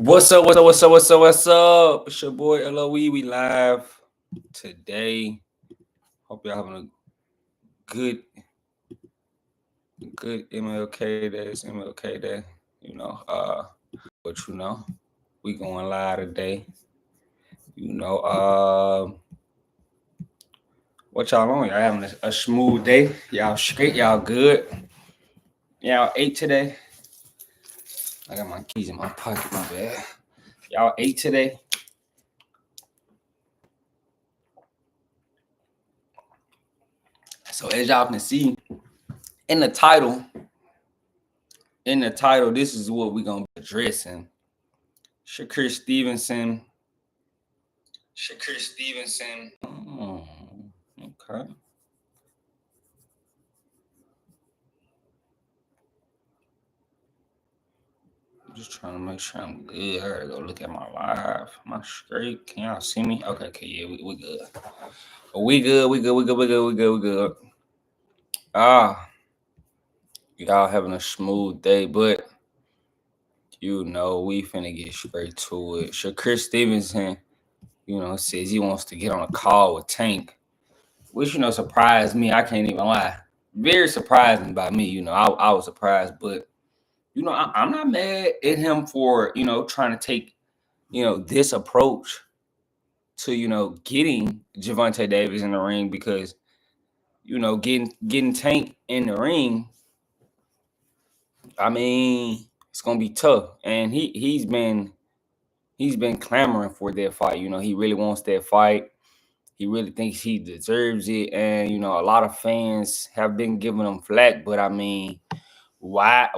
What's up? What's up? What's up? What's up? What's up? It's your boy LOE. We live today. Hope y'all having a good MLK day. It's MLK day. But we going live today. What y'all on? Y'all having a smooth day? Y'all straight? Y'all good? Y'all ate today? I got my keys in my pocket. My bad. Y'all ate today? So as y'all can see in the title, this is what we're gonna be addressing. Shakur Stevenson. Oh, okay. I'm just trying to make sure I'm good. I gotta go look at my live. Am I straight? Can y'all see me? Okay, yeah, we good. We good. Y'all having a smooth day, but we finna get straight to it. Shakur Stevenson, says he wants to get on a call with Tank, which surprised me. I can't even lie. Very surprising by me. I was surprised, but I'm not mad at him for trying to take this approach to getting Gervonta Davis in the ring, because getting Tank in the ring, I mean, it's gonna be tough, and he's been clamoring for that fight. He really wants that fight. He really thinks he deserves it, and a lot of fans have been giving him flack. But I mean, why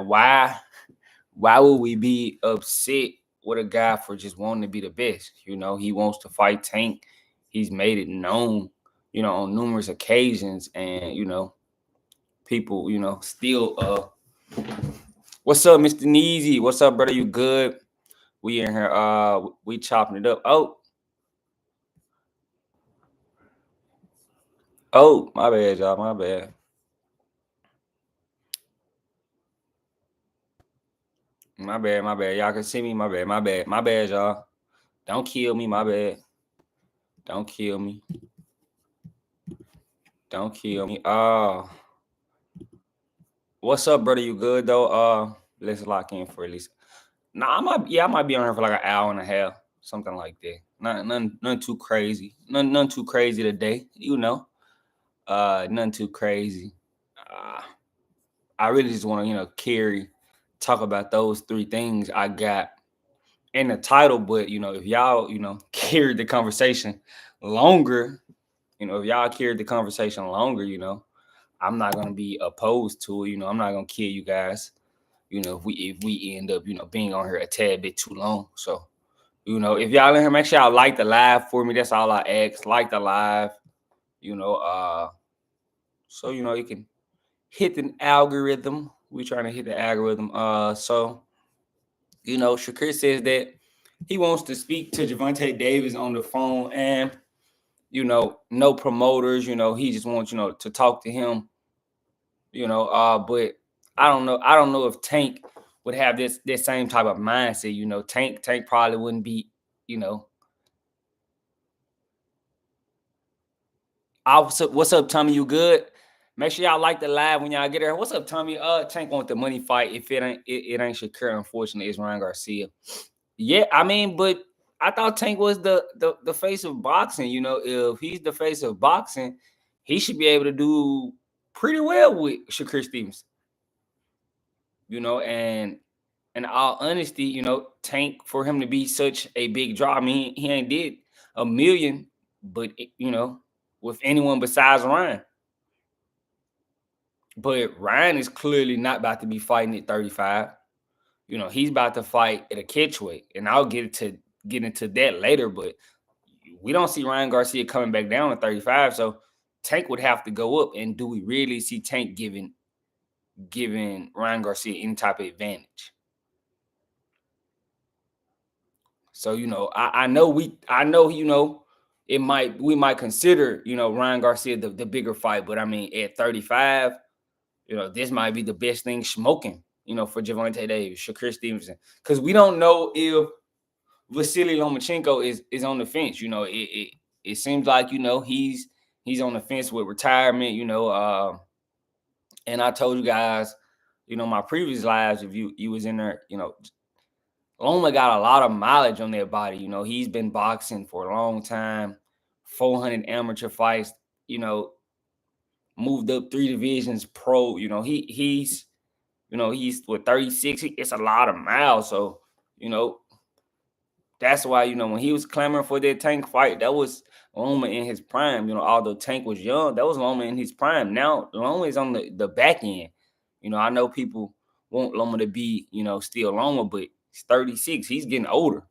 would we be upset with a guy for just wanting to be the best? He wants to fight Tank. He's made it known, on numerous occasions, and people, still. What's up, Mr. Neezy? What's up, brother? You good? We in here. We chopping it up. Oh, my bad, y'all. My bad. My bad. Y'all can see me. My bad, y'all. Don't kill me. My bad. Don't kill me. What's up, brother? You good though? Let's lock in for at least. Nah, I might be on here for like an hour and a half, something like that. None too crazy. None too crazy today. None too crazy. I really just want to talk about those three things I got in the title. But if y'all carried the conversation longer, I'm not gonna be opposed to it. I'm not gonna kill you guys. If we end up being on here a tad bit too long. So if y'all in here, make sure y'all like the live for me. That's all I ask. Like the live. So you can hit the algorithm. We trying to hit the algorithm. So Shakur says that he wants to speak to Gervonta Davis on the phone, and no promoters. He just wants to talk to him. But I don't know if Tank would have this same type of mindset. Tank probably wouldn't be. What's up, Tommy? You good? Make sure y'all like the live when y'all get here. What's up, Tommy? Tank want the money fight. If it ain't Shakur, unfortunately, it's Ryan Garcia. Yeah, I mean, but I thought Tank was the face of boxing. If he's the face of boxing, he should be able to do pretty well with Shakur Stevenson. And in all honesty, Tank, for him to be such a big draw, I mean, he ain't did a million, but with anyone besides Ryan. But Ryan is clearly not about to be fighting at 35. He's about to fight at a catchweight, and I'll get into that later. But we don't see Ryan Garcia coming back down to 35, so Tank would have to go up. And do we really see Tank giving Ryan Garcia any type of advantage? So I know we might consider Ryan Garcia the bigger fight, but I mean at 35, this might be the best thing smoking, for Gervonta Davis, Shakur Stevenson, because we don't know if Vasily Lomachenko is on the fence. It seems like he's on the fence with retirement. And I told you guys, my previous lives, if you was in there, Loma got a lot of mileage on their body. He's been boxing for a long time, 400 amateur fights. Moved up 3 divisions pro. He's with 36. It's a lot of miles. So that's why when he was clamoring for that Tank fight, that was Loma in his prime. Although Tank was young, that was Loma in his prime. Now Loma is on the back end. I know people want Loma to be still Loma, but he's 36. He's getting older.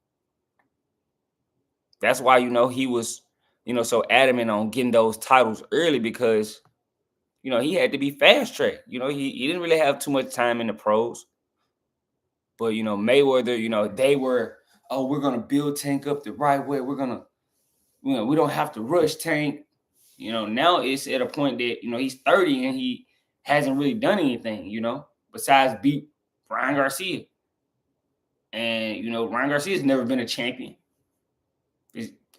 That's why he was so adamant on getting those titles early, because he had to be fast tracked. He didn't really have too much time in the pros. But Mayweather, they were, oh, we're gonna build Tank up the right way. We're gonna, we don't have to rush Tank. Now it's at a point that he's 30 and he hasn't really done anything, besides beat Ryan Garcia. And Ryan Garcia's never been a champion.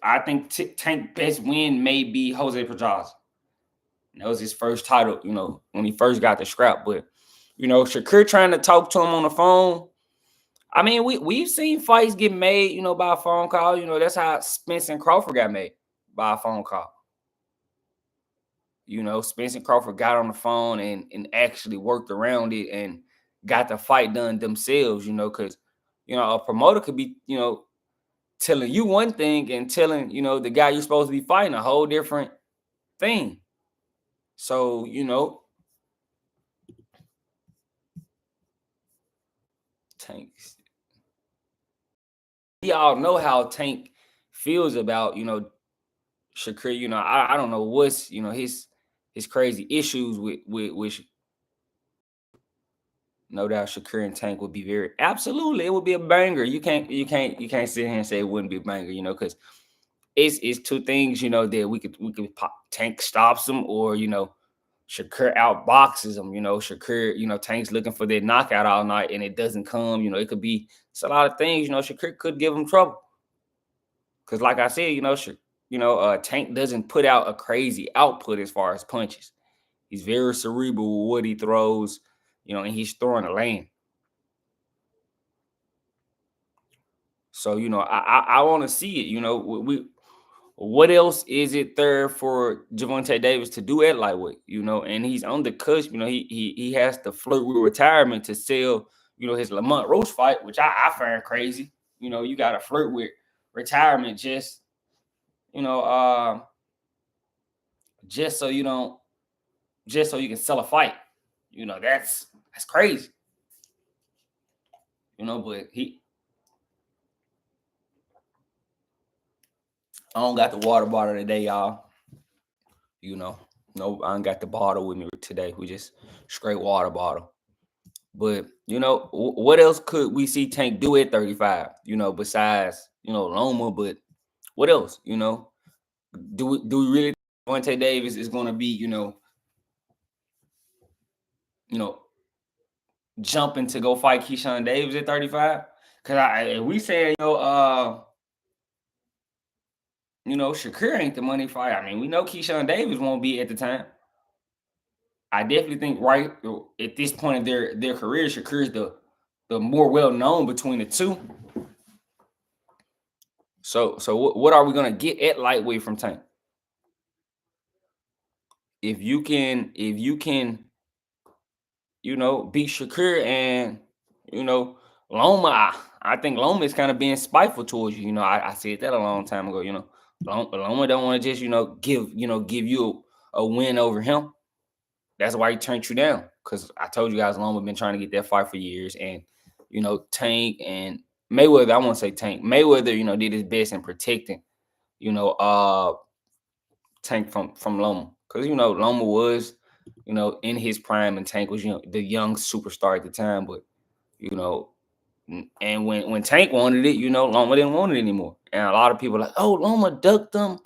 I think Tank best win may be Jose Pedraza. That was his first title, when he first got the scrap. But Shakur trying to talk to him on the phone. I mean, we've seen fights get made, by a phone call. That's how Spence and Crawford got made, by a phone call. Spence and Crawford got on the phone and actually worked around it and got the fight done themselves, because, a promoter could be, telling you one thing and telling, the guy you're supposed to be fighting a whole different thing. So, Tanks. We all know how Tank feels about, Shakur. I don't know what's, his crazy issues with no doubt Shakur and Tank would be very, absolutely, it would be a banger. You can't sit here and say it wouldn't be a banger, because it's two things, that we could pop. Tank stops him, or Shakur outboxes him. Shakur, Tank's looking for that knockout all night and it doesn't come. It could be, it's a lot of things. Shakur could give him trouble. Because like I said, Tank doesn't put out a crazy output as far as punches. He's very cerebral with what he throws, and he's throwing a lane. So, I want to see it. What else is it there for Gervonta Davis to do at lightweight? And he's on the cusp. He has to flirt with retirement to sell, his Lamont Roach fight, which I find crazy. You got to flirt with retirement just so you can sell a fight. That's crazy. But I don't got the water bottle today, y'all. No, I don't got the bottle with me today. We just straight water bottle. But what else could we see Tank do at 35? Besides Loma, but what else? Do we really think Gervonta Davis is going to be jumping to go fight Keyshawn Davis at 35? Because if we say Shakur ain't the money fight. I mean, we know Keyshawn Davis won't be at the time. I definitely think right at this point of their career, Shakur's the more well known between the two. So what are we gonna get at lightweight from Tank? If you can, beat Shakur and Loma, I think Loma is kind of being spiteful towards you. I said that a long time ago. Loma don't want to just give you a win over him. That's why he turned you down. Because I told you guys, Loma been trying to get that fight for years, and Tank and Mayweather. I won't say Tank. Mayweather, did his best in protecting, Tank from Loma, because Loma was, in his prime, and Tank was the young superstar at the time. But and when Tank wanted it, Loma didn't want it anymore. And a lot of people are like, oh, Loma ducked him,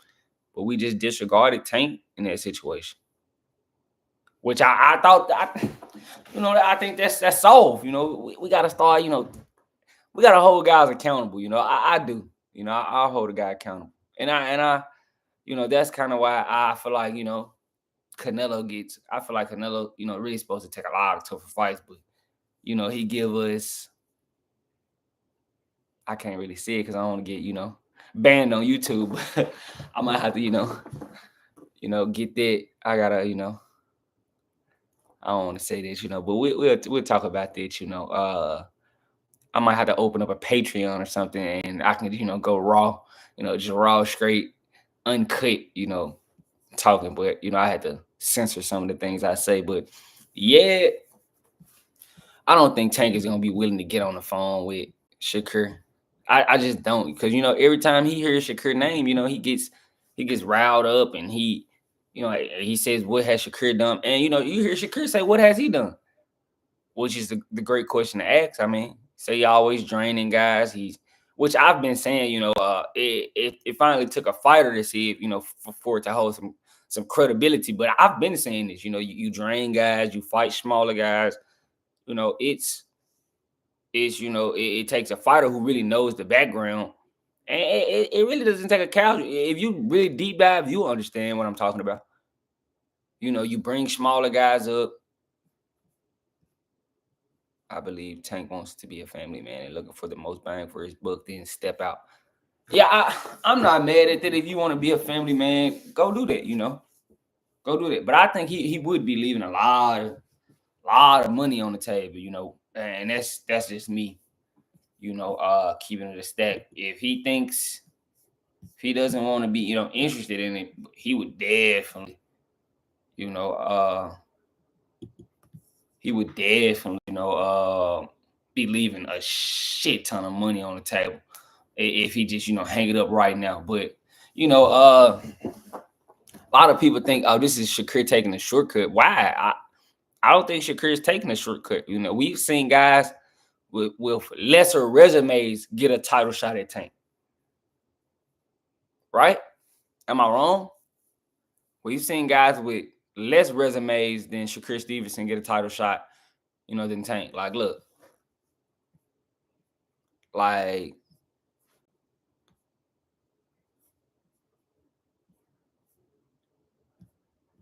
but we just disregarded Tank in that situation. Which I thought, I think that's solved. We got to start, we gotta hold guys accountable. I do. I'll hold a guy accountable, and I, that's kind of why I feel like I feel like Canelo, really supposed to take a lot of tougher fights, but he give us. I can't really see it because I don't want to get banned on YouTube. I might have to get that. I gotta I don't want to say this, but we'll talk about this. I might have to open up a Patreon or something, and I can go raw, just raw, straight, uncut, talking. But I had to censor some of the things I say. But yeah, I don't think Tank is gonna be willing to get on the phone with Shakur. I just don't, because every time he hears Shakur name, he gets riled up, and he says, what has Shakur done? And you hear Shakur say, what has he done? Which is the great question to ask. I mean, say he always draining guys. Which I've been saying, it finally took a fighter to see if, for it to hold some credibility. But I've been saying this, you drain guys, you fight smaller guys. It takes a fighter who really knows the background. And it really doesn't take a casual. If you really deep dive, you'll understand what I'm talking about. You bring smaller guys up. I believe Tank wants to be a family man and looking for the most bang for his buck, then step out. Yeah, I'm not mad at that. If you want to be a family man, go do that, Go do that. But I think he would be leaving a lot of money on the table, and that's just me, keeping it a stack. If he doesn't want to be, interested in it, he would definitely, he would definitely, be leaving a shit ton of money on the table if he just, hang it up right now. But, a lot of people think, oh, this is Shakur taking a shortcut. Why? I don't think Shakur is taking a shortcut. We've seen guys with lesser resumes get a title shot at Tank. Right? Am I wrong? We've seen guys with less resumes than Shakur Stevenson get a title shot, than Tank. Like, look. Like,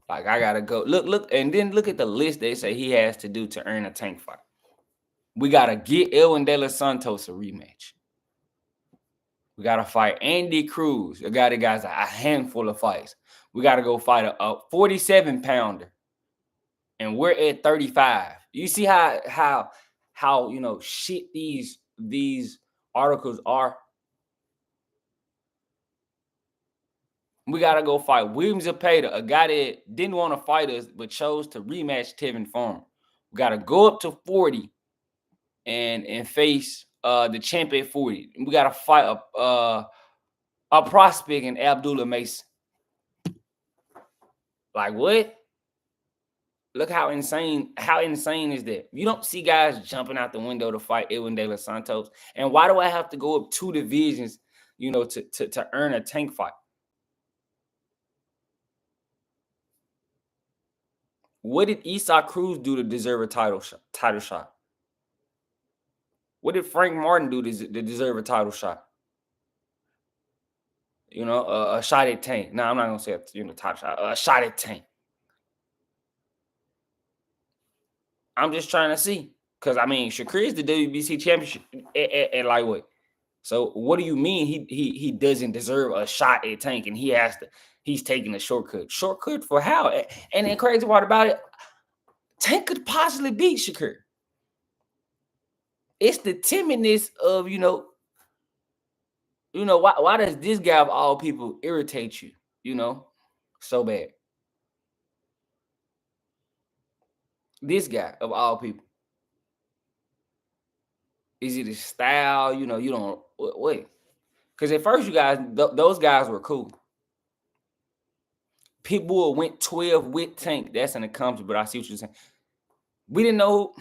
I gotta go. Look, and then look at the list they say he has to do to earn a Tank fight. We gotta get Elwin De Los Santos a rematch. We gotta fight Andy Cruz, a guy that got a handful of fights. We gotta go fight a 47-pounder, and we're at 35. You see how shit these articles are. We got to go fight William Zepeda, a guy that didn't want to fight us but chose to rematch Tevin Farmer. We got to go up to 40 and face the champ at 40. We got to fight a prospect in Abdullah Mason. Like, what? Look how insane is that? You don't see guys jumping out the window to fight Elwin De Los Santos. And why do I have to go up 2 divisions, to earn a Tank fight? What did Isaac Cruz do to deserve a title shot? What did Frank Martin do to deserve a title shot? A shot at Tank. No, I'm not gonna say title shot. A shot at Tank. I'm just trying to see, because I mean, Shakur is the WBC championship at lightweight. So what do you mean he doesn't deserve a shot at Tank, and he's taking a shortcut? Shortcut for how? And the crazy part about it, Tank could possibly beat Shakur. It's the timidness of, why does this guy of all people irritate you, so bad? This guy of all people. Is it his style? You don't wait. Because at first, you guys, those guys were cool. Pitbull went 12 with Tank. That's an accomplishment, but I see what you're saying. We didn't know,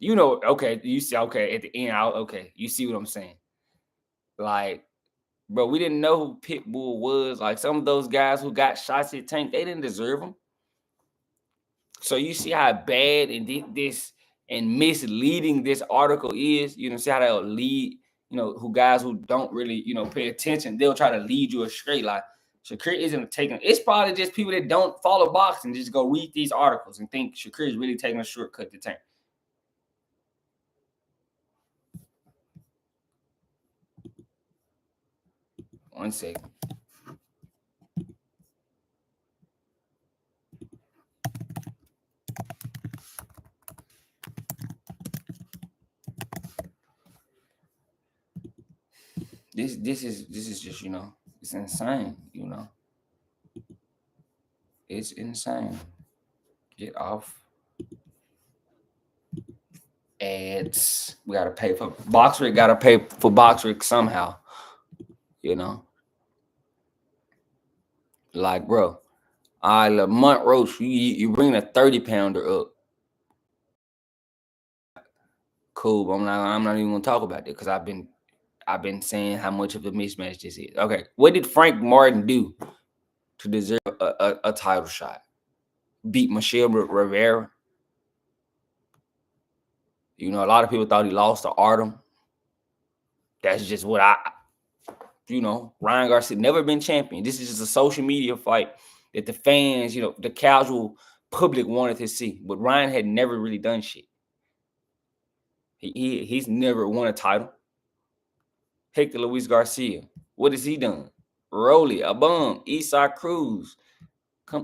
okay, you see, okay, at the end, okay, you see what I'm saying. Like, bro, we didn't know who Pitbull was. Like, some of those guys who got shots at Tank, they didn't deserve them. So you see how bad and this and misleading this article is, see how they'll lead, who guys who don't really, pay attention, they'll try to lead you astray. Like Shakur isn't taking, it's probably just people that don't follow boxing just go read these articles and think Shakur is really taking a shortcut to Tank. One second. This is just, it's insane, It's insane. Get off ads. We gotta pay for BoxRec, gotta pay for BoxRec somehow, Like, bro, all right, Lamont Roach, you bring a 30-pounder up. Cool, but I'm not even gonna talk about that because I've been saying how much of a mismatch this is. Okay, what did Frank Martin do to deserve a title shot? Beat Michelle Rivera. A lot of people thought he lost to Artem. That's just what Ryan Garcia never been champion. This is just a social media fight that the fans, the casual public wanted to see. But Ryan had never really done shit. He's never won a title. Hector Luis Garcia, what has he done? Rolly, a bum. Eastside Cruz.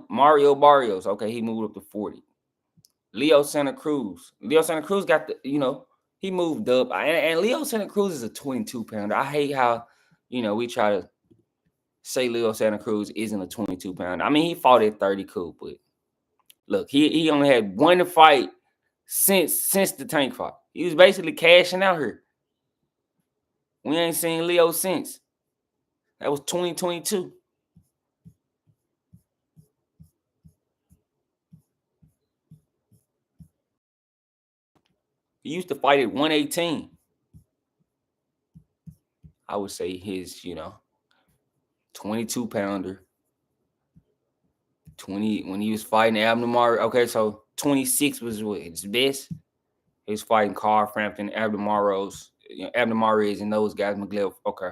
Mario Barrios, okay, he moved up to 40. Leo Santa Cruz got the, he moved up. And Leo Santa Cruz is a 22-pounder. I hate how, we try to say Leo Santa Cruz isn't a 22-pounder. I mean, he fought at 30, cool, but look, he only had one fight since the Tank fight. He was basically cashing out here. We ain't seen Leo since. That was 2022. He used to fight at 118. I would say his, 22-pounder. 20 when he was fighting Abdul. Okay, so 26 was what his best. He was fighting Carl Frampton, Abdul-Maros, Abdul-Mares and those guys. Miguel, okay.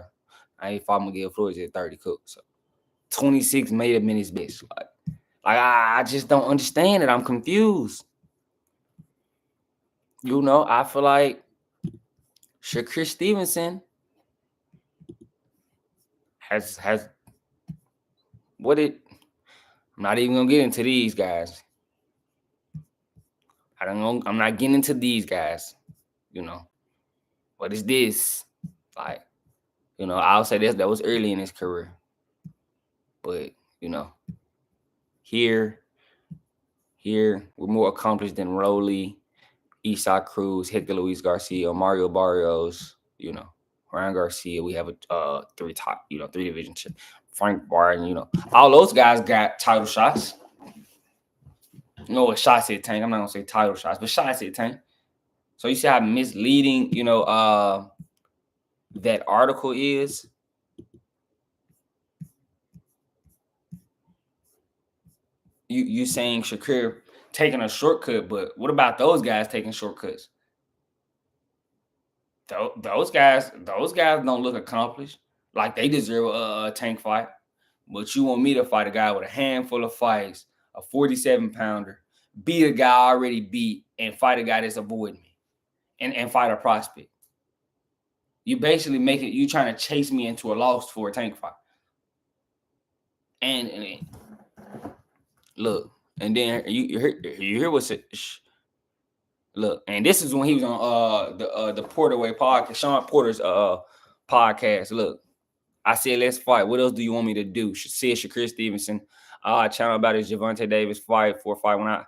I ain't fought Miguel Flores at 30 cook. So 26 may have been his best. Like I just don't understand it. I'm confused. I feel like Shakur Stevenson has what it. I'm not even gonna get into these guys. I'm not getting into these guys. What is this? Like, I'll say that was early in his career. But, here, we're more accomplished than Rolly, Eastside Cruz, Hector Luis Garcia, Mario Barrios, Ryan Garcia. We have a three division chip. Frank Martin, all those guys got title shots. Shots at Tank. I'm not gonna say title shots, but shots at Tank. So you see how misleading, that article is. You saying Shakur taking a shortcut, but what about those guys taking shortcuts? Those guys don't look accomplished. Like they deserve a Tank fight. But you want me to fight a guy with a handful of fights, a 47-pounder, beat a guy I already beat, and fight a guy that's avoiding me, and fight a prospect. You basically you trying to chase me into a loss for a Tank fight. And look, and then you hear what's it. Look, and this is when he was on the Porterway podcast, Sean Porter's podcast. Look, I said, let's fight. What else do you want me to do? Said Shakur Stevenson. Channel about his Gervonta Davis fight, 4-5 when I.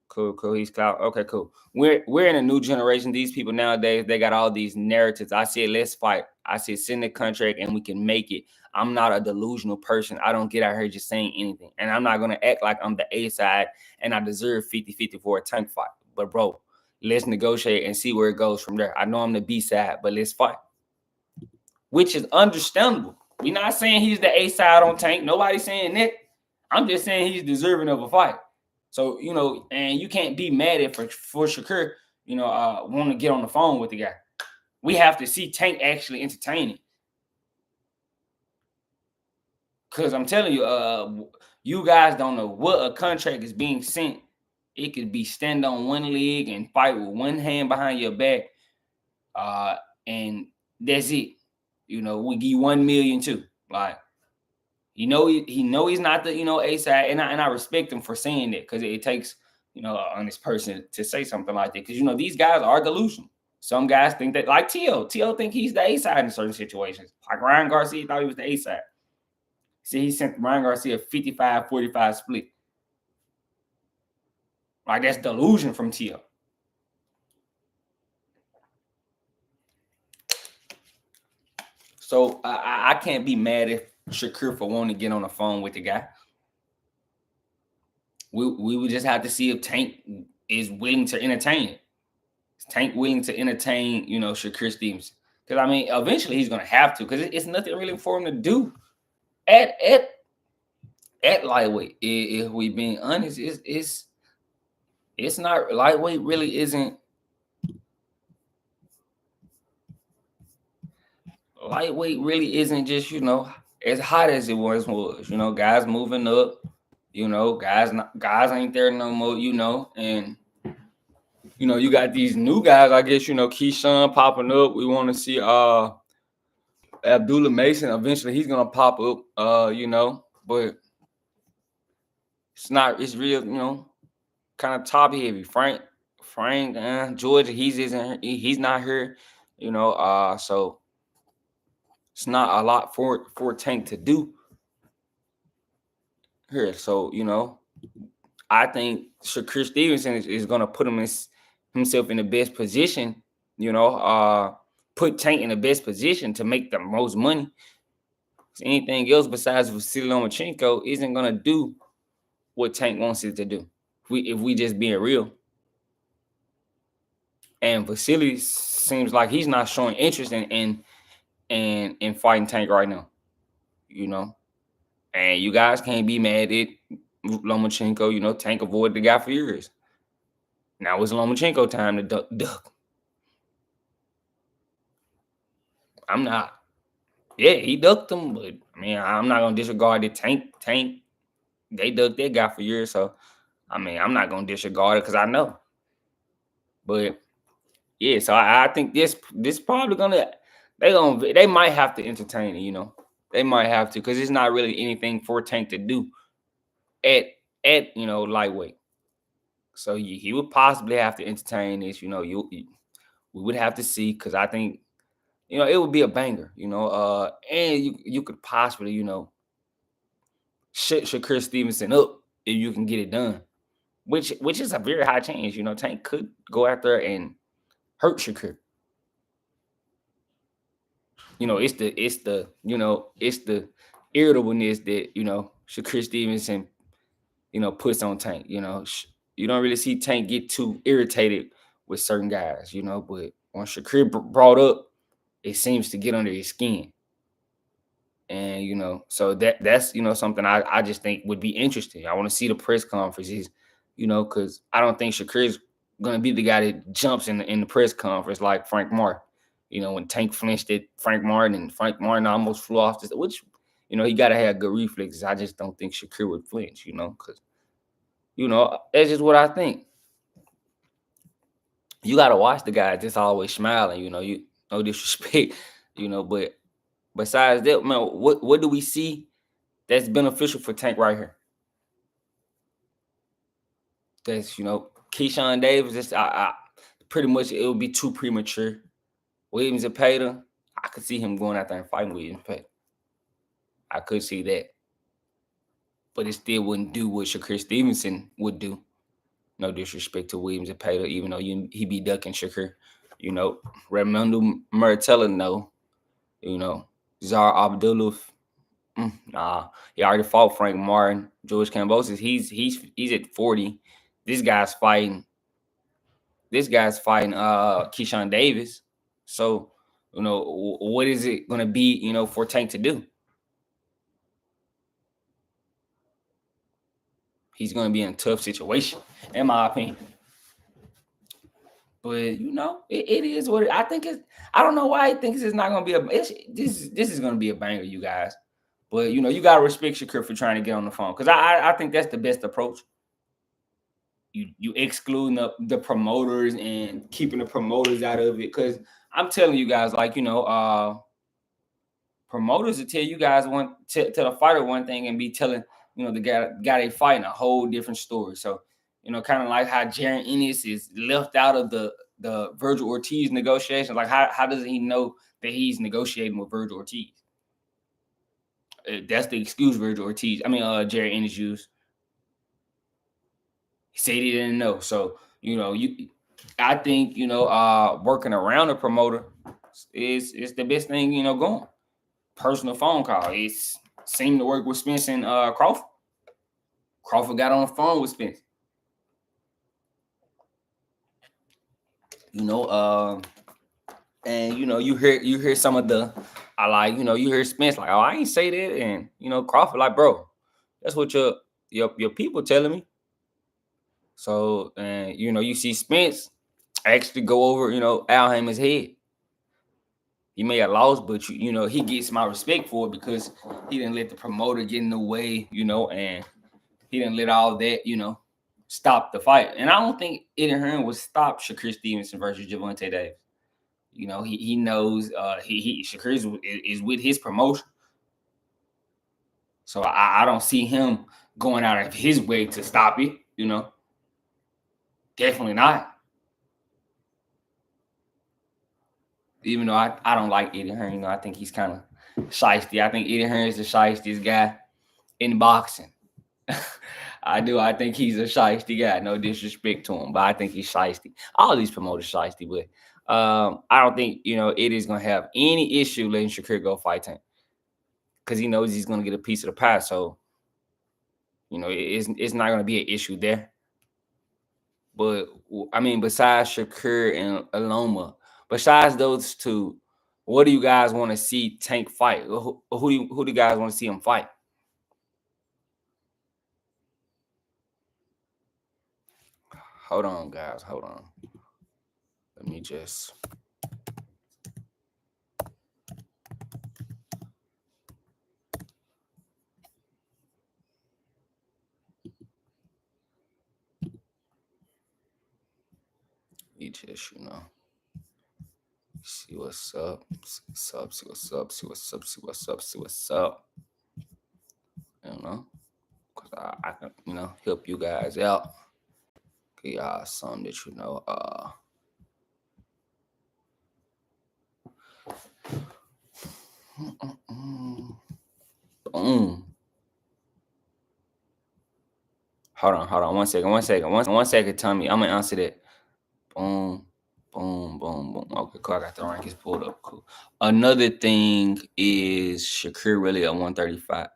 Cool. He's clout. Okay, cool. We're in a new generation. These people nowadays, they got all these narratives. I said, let's fight. I said, send the contract and we can make it. I'm not a delusional person. I don't get out here just saying anything. And I'm not going to act like I'm the A side and I deserve 50-50 for a Tank fight. But, bro, let's negotiate and see where it goes from there. I know I'm the B side, but let's fight. Which is understandable. We're not saying he's the A side on Tank. Nobody's saying that. I'm just saying he's deserving of a fight. So, and you can't be mad at for Shakur. want to get on the phone with the guy. We have to see Tank actually entertain it. Because I'm telling you, you guys don't know what a contract is being sent. It could be stand on one leg and fight with one hand behind your back. And that's it. We give you 1 million too. Like, he know he's not the A side, and I respect him for saying that, because it takes an honest person to say something like that, because these guys are delusional. Some guys think that, like T.O. think he's the A side in certain situations. Like Ryan Garcia thought he was the A side. See, he sent Ryan Garcia a 55-45 split. Like, that's delusion from T.O. So I can't be mad at Shakur for wanting to get on the phone with the guy. We would just have to see if Tank is willing to entertain it. Is Tank willing to entertain, Shakur Stevenson? Because eventually he's gonna have to, because it's nothing really for him to do at lightweight. If we being honest, it's not lightweight. Really isn't. Lightweight really isn't just as hot as it once was. Guys moving up. Guys ain't there no more. And you got these new guys. I guess Keyshawn popping up. We want to see Abdullah Mason. Eventually, he's gonna pop up. But it's not. It's real. Kind of top heavy. Frank, Georgia. He's not here. So it's not a lot for Tank to do here. So I think Shakur Stevenson is gonna put himself in the best position. Put Tank in the best position to make the most money. Anything else besides Vasily Lomachenko isn't gonna do what Tank wants it to do. If we just being real. And Vasily seems like he's not showing interest in fighting Tank right now. And you guys can't be mad at Lomachenko. Tank avoided the guy for years. Now it's Lomachenko time to duck. I'm not. Yeah, he ducked him, but I'm not gonna disregard the Tank. They ducked that guy for years, so I'm not gonna disregard it because I know. But yeah, so I think this probably they might have to entertain it. They might have to, because it's not really anything for Tank to do at lightweight. So he would possibly have to entertain this. We would have to see, because I think it would be a banger. And you could possibly shut Shakur Stevenson up if you can get it done, which is a very high chance. Tank could go out there and hurt Shakur. It's the irritableness that Shakur Stevenson puts on Tank. You don't really see Tank get too irritated with certain guys. But when Shakur brought up, it seems to get under his skin. And so that's something I just think would be interesting. I want to see the press conferences, because I don't think Shakur is gonna be the guy that jumps in the press conference like Frank Martin. When Tank flinched at Frank Martin, and Frank Martin almost flew off which he gotta have good reflexes. I just don't think Shakur would flinch, because that's just what I think. You gotta watch the guy just always smiling. You no disrespect, but besides that, man, what do we see that's beneficial for Tank right here? That's Keyshawn Davis. I pretty much it would be too premature. Williams and Pater, I could see him going out there and fighting Williams and Pater. I could see that, but it still wouldn't do what Shakur Stevenson would do. No disrespect to Williams and Pater, even though he be ducking Shakur. Raimundo Muratella, no. Zar Abdullah. Nah, he already fought Frank Martin. George Kambosos, he's at 40. This guy's fighting Keyshawn Davis. So, what is it gonna be, for Tank to do? He's gonna be in a tough situation, in my opinion. But it is what I think it's. I don't know why he thinks it's not gonna be this is gonna be a banger, you guys. But you gotta respect Shakur for trying to get on the phone because I think that's the best approach. You excluding the promoters and keeping the promoters out of it because I'm telling you guys, like promoters will tell you guys tell the fighter one thing and be telling the guy they fighting a whole different story. So kind of like how Jaron Ennis is left out of the Virgil Ortiz negotiations. Like how does he know that he's negotiating with Virgil Ortiz? That's the excuse Virgil Ortiz. I mean, Jaron Ennis used. He said he didn't know. So I think working around a promoter is the best thing going. Personal phone call. It's seemed to work with Spence and Crawford. Crawford got on the phone with Spence. And you hear some of the you hear Spence like, oh, I ain't say that, and Crawford like, bro, that's what your people telling me. So and you see Spence actually go over Al Haymon's head. He may have lost, but he gets my respect for it because he didn't let the promoter get in the way, and he didn't let all that, stop the fight. And I don't think Eddie Hearn would stop Shakur Stevenson versus Gervonta Davis. He knows Shakur is with his promotion. So I don't see him going out of his way to stop it, Definitely not. Even though I don't like Eddie Hearn, I think he's kind of shiesty. I think Eddie Hearn is the shiestiest guy in boxing. I do. I think he's a shiesty guy. No disrespect to him, but I think he's shiesty. All these promoters shiesty, but I don't think Eddie's gonna have any issue letting Shakur go fight Tank because he knows he's gonna get a piece of the pie. So it's not gonna be an issue there. But I mean, besides Shakur and Aloma, besides those two, what do you guys want to see Tank fight? Who do you guys want to see him fight? Hold on, guys. Hold on. Let me just. See what's up. See what's up. Because I can, help you guys out. Give y'all something that boom. Hold on. 1 second, Tommy. I'm gonna answer that. Boom. Okay, cool. I got the rankings pulled up. Cool. Another thing is Shakur really at 135,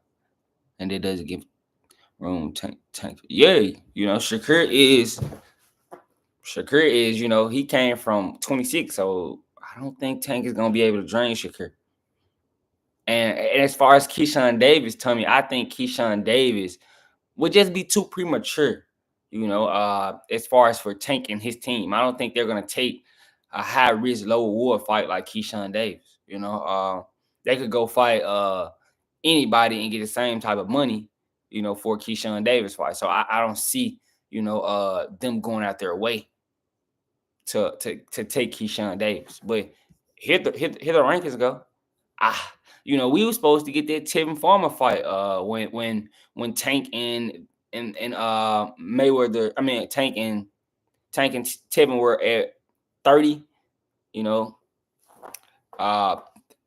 and it doesn't give room Tank. Yeah, Shakur is. He came from 26, so I don't think Tank is gonna be able to drain Shakur. And as far as Keyshawn Davis, Tommy, I think Keyshawn Davis would just be too premature. As far as for Tank and his team, I don't think they're gonna take a high risk, low reward fight like Keyshawn Davis. They could go fight anybody and get the same type of money, for Keyshawn Davis fight. So I don't see, them going out their way to take Keyshawn Davis. But here the rankings go. We were supposed to get that Tevin Farmer fight when Tank and Mayweather. I mean Tank and Tevin were at 30.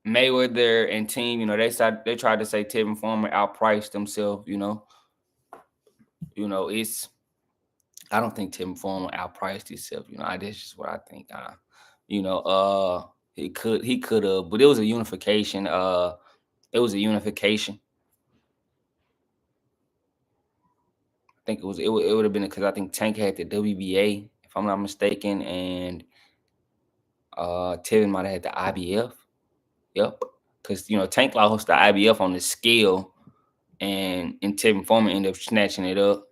Mayweather and team. They tried to say Tevin Farmer outpriced himself. It's. I don't think Tevin Farmer outpriced himself. That's just what I think. He could have, but it was a unification. It was a unification. I think it would have been because I think Tank had the WBA, if I'm not mistaken, and Tevin might have had the IBF. Yep, because Tank lost the IBF on the scale, and Tevin Farmer ended up snatching it up.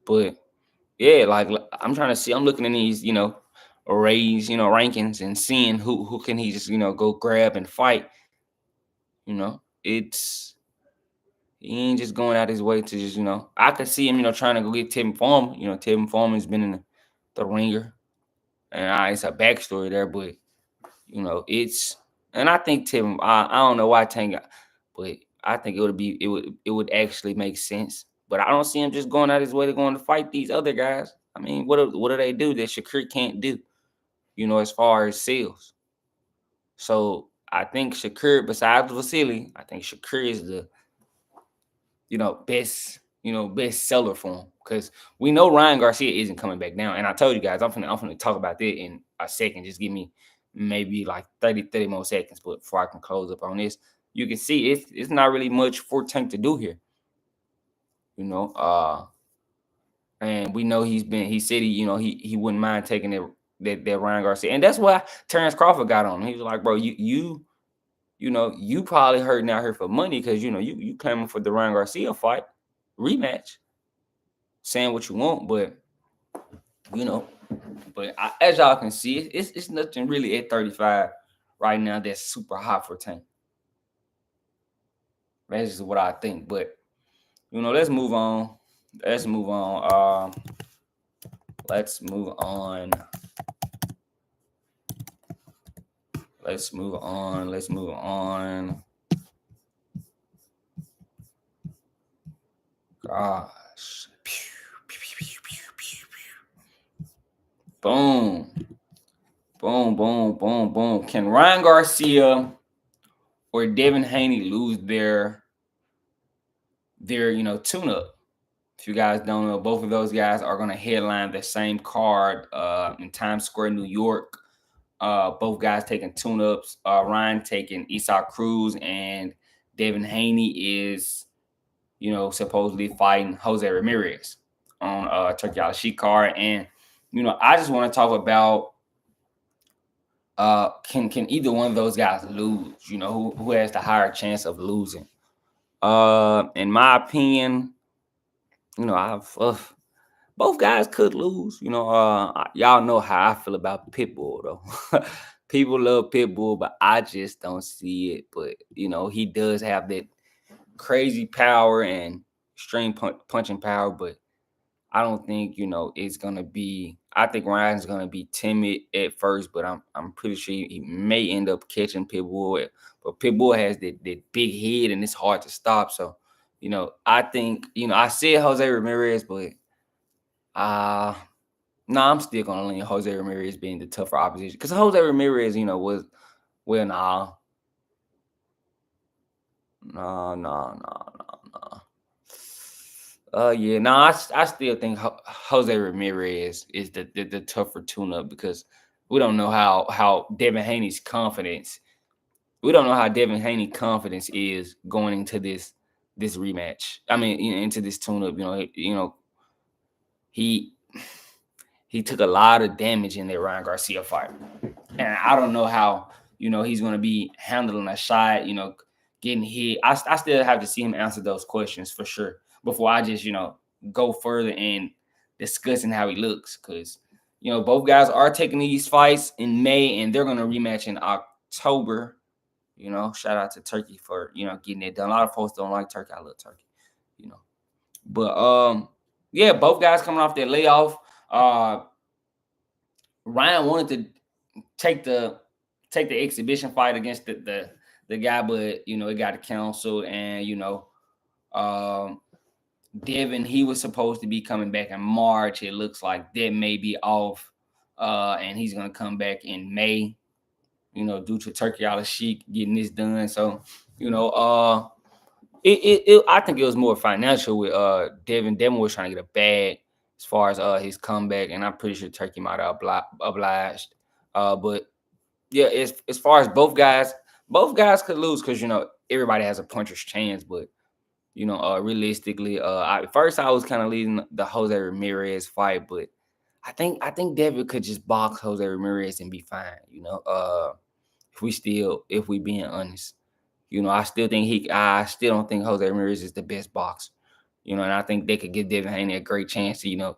But yeah, like I'm trying to see. I'm looking at these, raise, rankings and seeing who can he just, go grab and fight. It's he ain't just going out his way to just, I could see him, trying to go get Tevin Farmer. Tevin Farmer's been in the ringer, and it's a backstory there, but it's, and I think Tevin, I don't know why Tank, but I think it would actually make sense. But I don't see him just going out his way to going to fight these other guys. I mean, what do they do that Shakur can't do? As far as sales. So I think Shakur, besides Vasily, I think Shakur is the best seller for him, because we know Ryan Garcia isn't coming back down. And I told you guys, I'm finna talk about that in a second. Just give me maybe like 30 more seconds, but before I can close up on this, you can see it's not really much for Tank to do here. And we know he said he wouldn't mind taking that Ryan Garcia, and that's why Terrence Crawford got on him. He was like, bro, you probably hurting out here for money, because you claiming for the Ryan Garcia fight rematch, saying what you want, but as y'all can see, it's nothing really at 35 right now that's super hot for Tank. That's just what I think. But let's move on. Let's move on. Let's move on. Let's move on. Let's move on. Gosh. Boom. Boom, boom, boom, boom. Can Ryan Garcia or Devin Haney lose their tune-up? If you guys don't know, both of those guys are going to headline the same card in Times Square, New York. Both guys taking tune-ups. Ryan taking Isaac Cruz, and Devin Haney is, supposedly fighting Jose Ramirez on Turkey on the Sheet card. And, I just want to talk about can either one of those guys lose? Who has the higher chance of losing? In my opinion, both guys could lose. Y'all know how I feel about Pitbull, though. People love Pitbull, but I just don't see it. But he does have that crazy power and extreme punching power, but I don't think it's gonna be. I think Ryan's gonna be timid at first, but I'm pretty sure he may end up catching Pitbull. But Pitbull has that big head, and it's hard to stop. So, I think I said Jose Ramirez, but no, I'm still gonna lean Jose Ramirez being the tougher opposition, because Jose Ramirez, was no. I still think Jose Ramirez is the tougher tune-up, because we don't know how Devin Haney's confidence. We don't know how Devin Haney's confidence is going into this rematch. I mean, into this tune-up. He took a lot of damage in that Ryan Garcia fight, and I don't know how he's going to be handling a shot. Getting hit. I still have to see him answer those questions for sure before I just go further in discussing how he looks, because both guys are taking these fights in May, and they're going to rematch in October. Shout out to Turkey for getting it done. A lot of folks don't like Turkey. I love Turkey. But yeah, both guys coming off their layoff. Ryan wanted to take the exhibition fight against the guy, but it got canceled. And Devin, he was supposed to be coming back in March. It looks like that may be off, and he's gonna come back in May. Due to Turkey Al Sheik getting this done. So I think it was more financial with Devin. Devin was trying to get a bag as far as his comeback, and I'm pretty sure Turkey might have obliged. But yeah, as far as both guys could lose, because everybody has a puncher's chance. But realistically, at first I was kind of leading the Jose Ramirez fight, but I think Devin could just box Jose Ramirez and be fine. If we being honest, I still don't think Jose Ramirez is the best boxer. And I think they could give Devin Haney a great chance to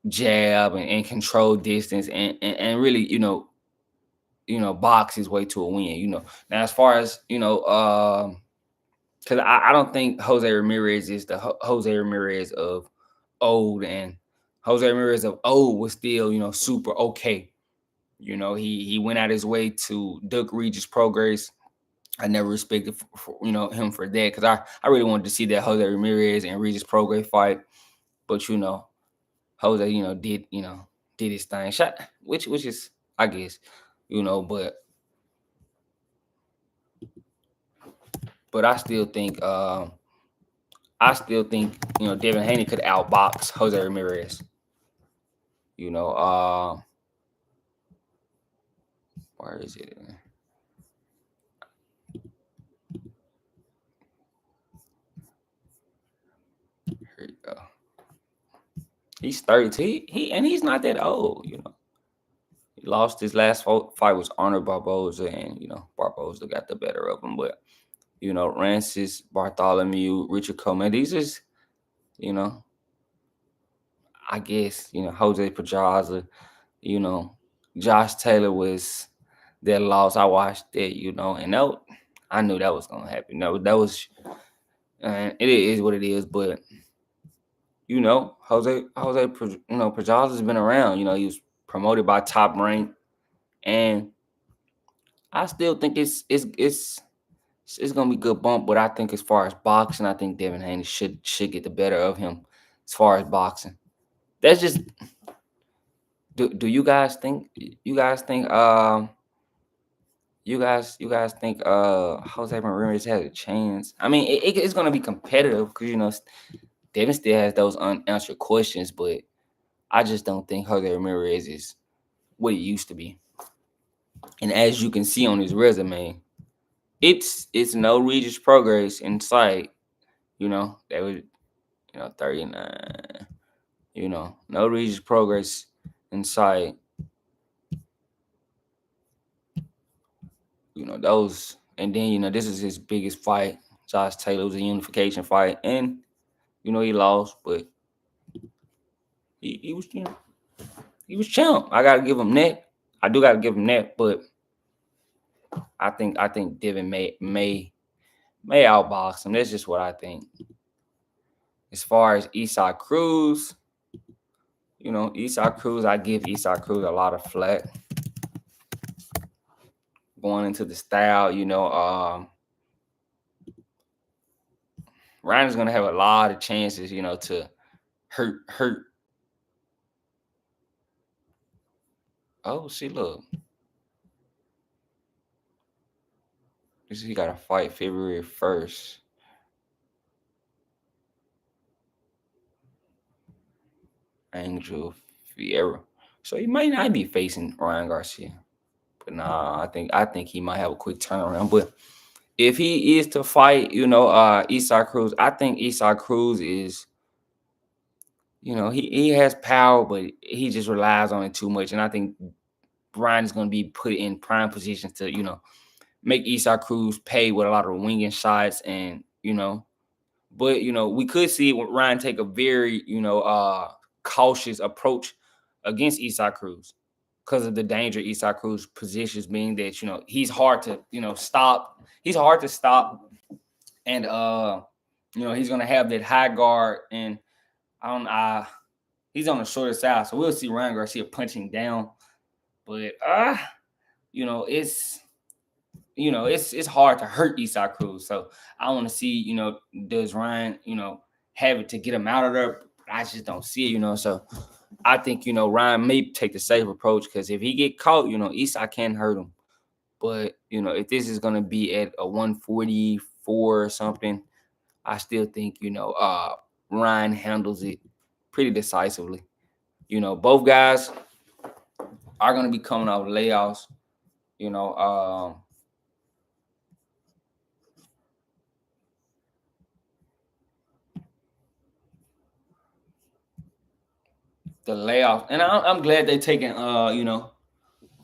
jab and control distance and really, box his way to a win. Now as far as because I don't think Jose Ramirez is the Jose Ramirez of old, and Jose Ramirez of old was still super okay. He went out his way to duck Regis progress. I never respected him for that, because I really wanted to see that Jose Ramirez and Regis progress fight, but Jose did his thing, shot, which is, I guess, but I still think Devin Haney could outbox Jose Ramirez. Where is it? Here you go. He's 32. He's not that old. He lost his last fight was Arnold Barboza, and Barboza got the better of him. But Rancis, Bartholomew, Richard Coleman, these is I guess Jose Pedraza, Josh Taylor was their loss. I watched that, and I knew that was gonna happen. That was, and it is what it is. But Jose, Pedraza has been around. He was promoted by Top Rank, and I still think it's gonna be a good bump. But I think as far as boxing, I think Devin Haney should get the better of him as far as boxing. That's just. Do you guys think? You guys think Jose Ramirez has a chance? I mean, it's gonna be competitive because Devin still has those unanswered questions, but I just don't think Jose Ramirez is what he used to be. And as you can see on his resume, it's no Regis progress in sight. They was 39. No Regis progress in sight. Those, and then this is his biggest fight. Josh Taylor was a unification fight, and he lost, but he was he was champ. I gotta give him that. I do gotta give him that, but I think Devin may outbox him. That's just what I think. As far as Isaac Cruz, Isaac Cruz, I give Isaac Cruz a lot of flack going into the style. Ryan's gonna have a lot of chances, to hurt. Oh, see, look. He got to fight February 1st. Angel Fierro. So he might not be facing Ryan Garcia. But nah, I think he might have a quick turnaround. But if he is to fight, Isaac Cruz, I think Isaac Cruz is, he has power, but he just relies on it too much. And I think Ryan is going to be put in prime positions to, make Isaac Cruz pay with a lot of winging shots, and but we could see Ryan take a very cautious approach against Isaac Cruz because of the danger Isaac Cruz positions, being that he's hard to stop. He's hard to stop, and he's gonna have that high guard, and he's on the shorter side, so we'll see Ryan Garcia punching down, but it's hard to hurt Isaac Cruz. So I want to see, does Ryan, have it to get him out of there? I just don't see it, So I think, Ryan may take the safe approach, because if he get caught, Isaac can hurt him. But, if this is going to be at a 144 or something, I still think, Ryan handles it pretty decisively. Both guys are going to be coming off layoffs, the layoff, and I'm glad they're taking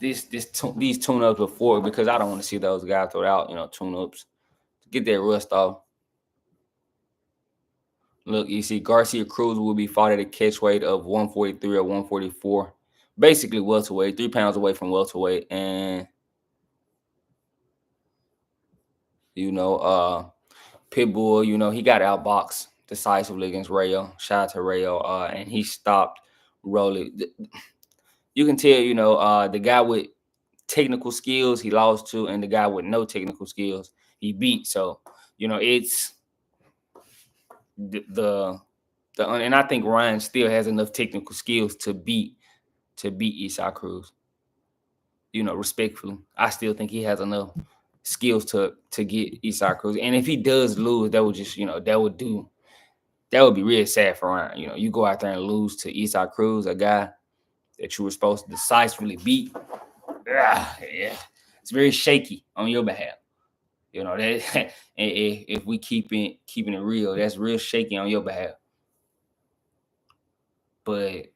these tune-ups before, because I don't want to see those guys throw out tune-ups to get their rust off. Look, you see, Garcia Cruz will be fought at a catch weight of 143 or 144, basically welterweight, 3 pounds away from welterweight, and you know, Pitbull, he got outboxed decisively against Rayo. Shout out to Rayo, and he stopped Rolly. You can tell, the guy with technical skills he lost to, and the guy with no technical skills he beat. So, it's the and I think Ryan still has enough technical skills to beat Isaac Cruz. Respectfully, I still think he has enough skills to get Isaac Cruz. And if he does lose, that would just that would be real sad for Ryan. You go out there and lose to Isaac Cruz, a guy that you were supposed to decisively beat. Yeah, it's very shaky on your behalf. That if we keeping it real, that's real shaky on your behalf. But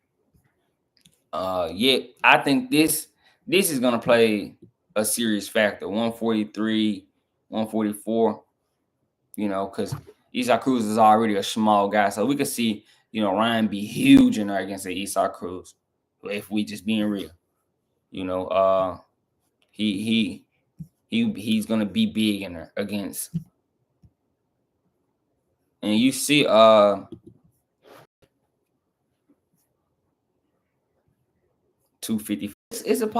yeah, I think this is gonna play a serious factor. 143, 144. Because Isaac Cruz is already a small guy, so we could see Ryan be huge in there against the Isaac Cruz. If we just being real, he's gonna be big in there against. And you see, 250.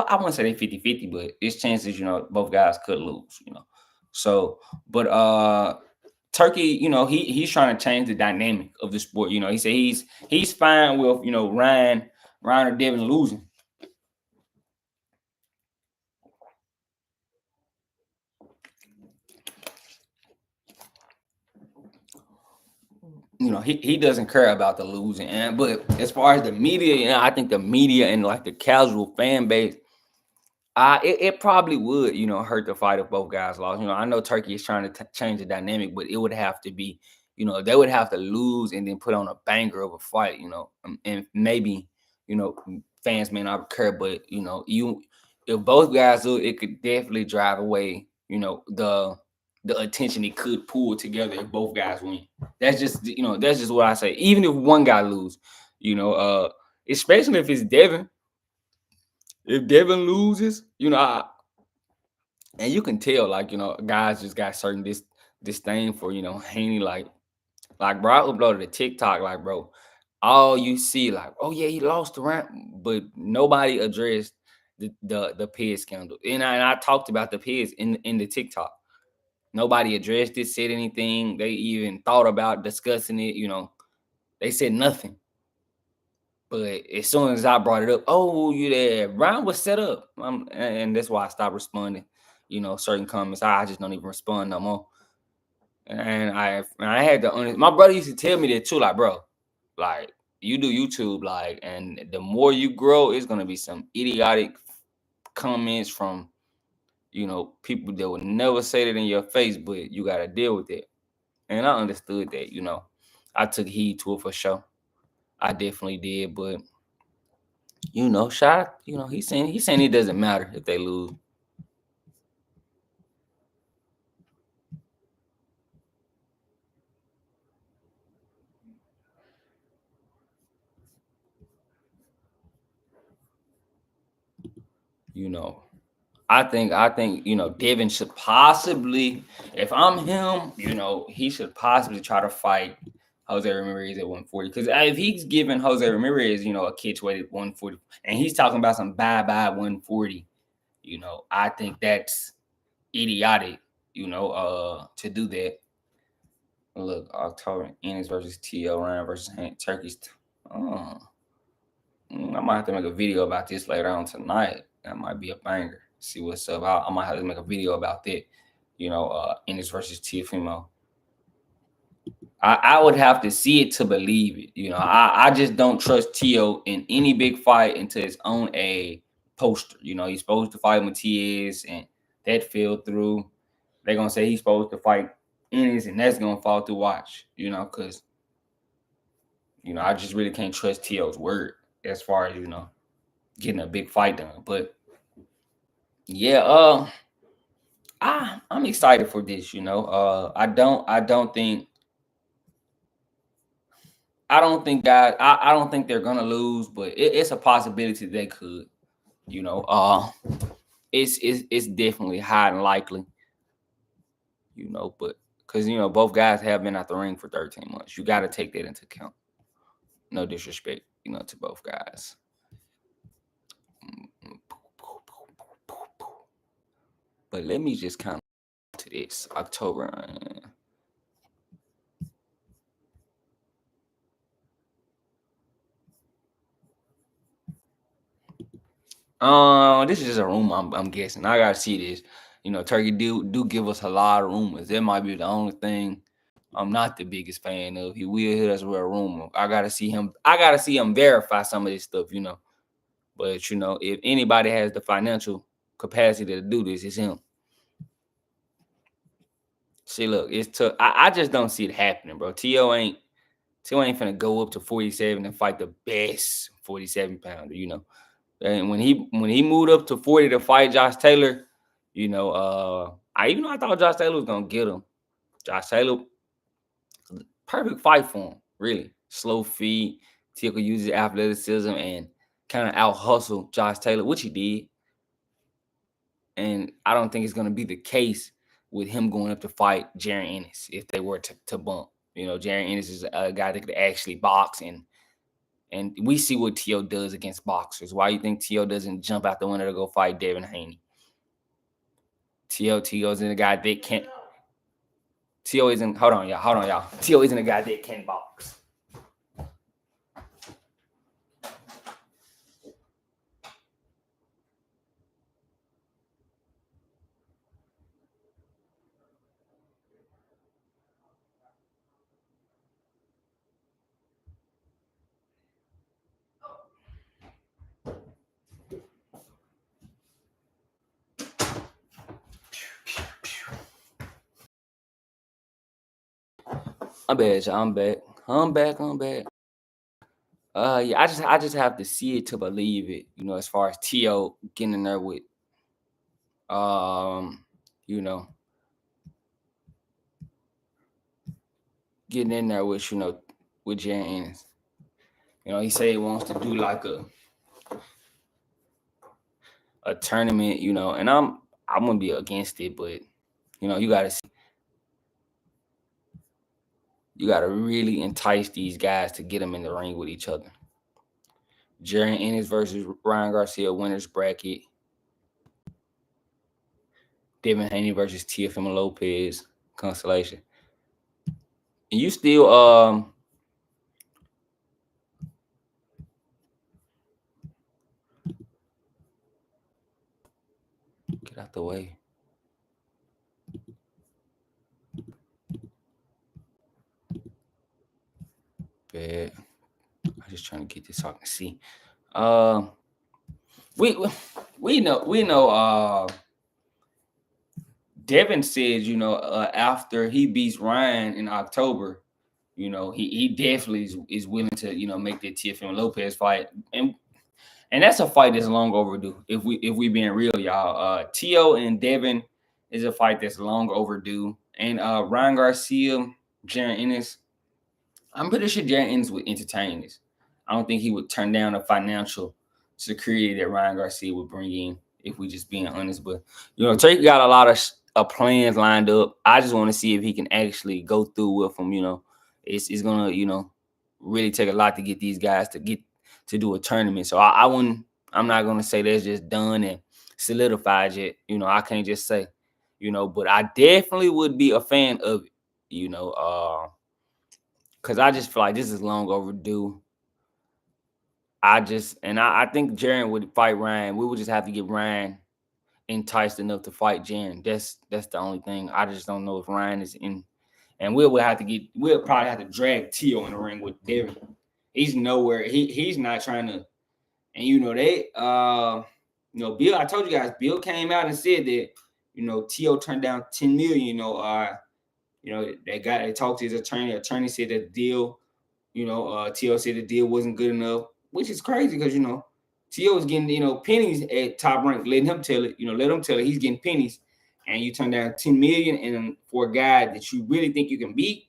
I wouldn't say they 50-50, but it's chances, both guys could lose. So, but Turkey, he's trying to change the dynamic of the sport. He said he's fine with, Ryan or Devin losing. He doesn't care about the losing. But as far as the media, I think the media and like the casual fan base, it probably would, hurt the fight if both guys lost. I know Turkey is trying to change the dynamic, but it would have to be, they would have to lose and then put on a banger of a fight, and maybe, fans may not care, but if both guys do, it could definitely drive away, the attention it could pull together if both guys win. That's just what I say. Even if one guy lose, especially if it's Devin. If Devin loses, and you can tell, like, guys just got certain disdain for, Haney, like, bro, I uploaded a TikTok, like, bro, all you see, like, oh yeah, he lost the round, but nobody addressed the Pez scandal. And I talked about the Pez in the TikTok. Nobody addressed it, said anything. They even thought about discussing it, they said nothing. But as soon as I brought it up, oh, you there? Ryan was set up, and that's why I stopped responding. Certain comments, I just don't even respond no more. And I had to. My brother used to tell me that too, like, bro, like, you do YouTube, like, and the more you grow, it's gonna be some idiotic comments from people that would never say that in your face, but you gotta deal with it. And I understood that. I took heed to it for sure. I definitely did, but Shot, he's saying it doesn't matter if they lose. I think Devin should possibly, if I'm him, he should possibly try to fight Jose Ramirez at 140. Because if he's giving Jose Ramirez, a catch weight at 140, and he's talking about some bye 140, I think that's idiotic, to do that. Look, October Ennis versus T.O. Ryan versus Turkey's. Oh, I might have to make a video about this later on tonight. That might be a banger. See what's up. I might have to make a video about that. Ennis versus Tiafimo. I would have to see it to believe it. I just don't trust Tio in any big fight until it's on a poster. He's supposed to fight Matias, and that fell through. They're gonna say he's supposed to fight Ennis, and that's gonna fall through. Watch, because I just really can't trust Tio's word as far as getting a big fight done. But yeah, I'm excited for this. I don't think I don't think guys. I don't think they're gonna lose, but it's a possibility they could. You know, it's definitely high and likely. You know, but because both guys have been out the ring for 13 months, you got to take that into account. No disrespect, to both guys. But let me just kind of to this October. This is just a rumor. I'm guessing. I gotta see this. Turkey do give us a lot of rumors. That might be the only thing I'm not the biggest fan of. He will hit us with a rumor. I gotta see him. I gotta see him verify some of this stuff. But if anybody has the financial capacity to do this, it's him. See, look, it's tough. I just don't see it happening, bro. T.O. ain't finna go up to 47 and fight the best 47 pounder. And when he moved up to 40 to fight Josh Taylor, I thought Josh Taylor was gonna get him. Josh Taylor, perfect fight for him, really. Slow feet. T.O. could use his athleticism and kind of out hustle Josh Taylor, which he did. And I don't think it's gonna be the case with him going up to fight Jaron Ennis if they were to bump. Jaron Ennis is a guy that could actually box, and we see what T.O. does against boxers. Why you think T.O. doesn't jump out the window to go fight Devin Haney? T.O.'s in a guy that can't. T.O. isn't. Hold on, y'all. T.O. isn't a guy that can box. I'm bad, y'all. I'm back. Yeah, I just have to see it to believe it. As far as T.O. getting in there with, getting in there with, with Jaron Ennis. He said he wants to do like a tournament, and I'm gonna be against it, but you gotta really entice these guys to get them in the ring with each other. Jaron Ennis versus Ryan Garcia winners bracket. Devin Haney versus Teofimo Lopez constellation. And you still get out the way. Bad. I'm just trying to get this so I can see. We know Devin says, after he beats Ryan in October, he definitely is willing to, make that Teofimo Lopez fight. And that's a fight that's long overdue. If we being real, y'all. T.O. and Devin is a fight that's long overdue. And Ryan Garcia, Jaron Ennis, I'm pretty sure Jaron Ennis would entertain this. I don't think he would turn down the financial security that Ryan Garcia would bring in, if we just being honest. But Drake got a lot of plans lined up. I just want to see if he can actually go through with them. It's gonna really take a lot to get these guys to do a tournament. So I'm not gonna say that's just done and solidified yet. I can't just say, but I definitely would be a fan of it. Because I just feel like this is long overdue. I think Jaron would fight Ryan. We would just have to get Ryan enticed enough to fight Jaron. That's the only thing. I just don't know if Ryan is in. And we'll probably have to drag T.O. in the ring with Devin. He's nowhere. He's not trying to. And they Bill. I told you guys, Bill came out and said that T.O. turned down $10 million. That guy, they talked to his attorney. Attorney said that the deal, T.O. said the deal wasn't good enough, which is crazy because, T.O. is getting, pennies at Top Rank, letting him tell it, let him tell it he's getting pennies. And you turn down $10 million and for a guy that you really think you can beat,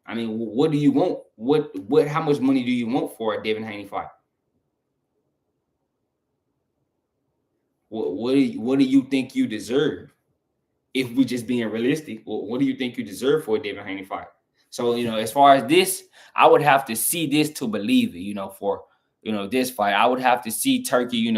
I mean, what do you want? What? How much money do you want for a Devin Haney fight? What do you think you deserve? If we just being realistic, what do you think you deserve for a Devin Haney fight? So, as far as this, I would have to see this to believe it. For this fight, I would have to see Turkey,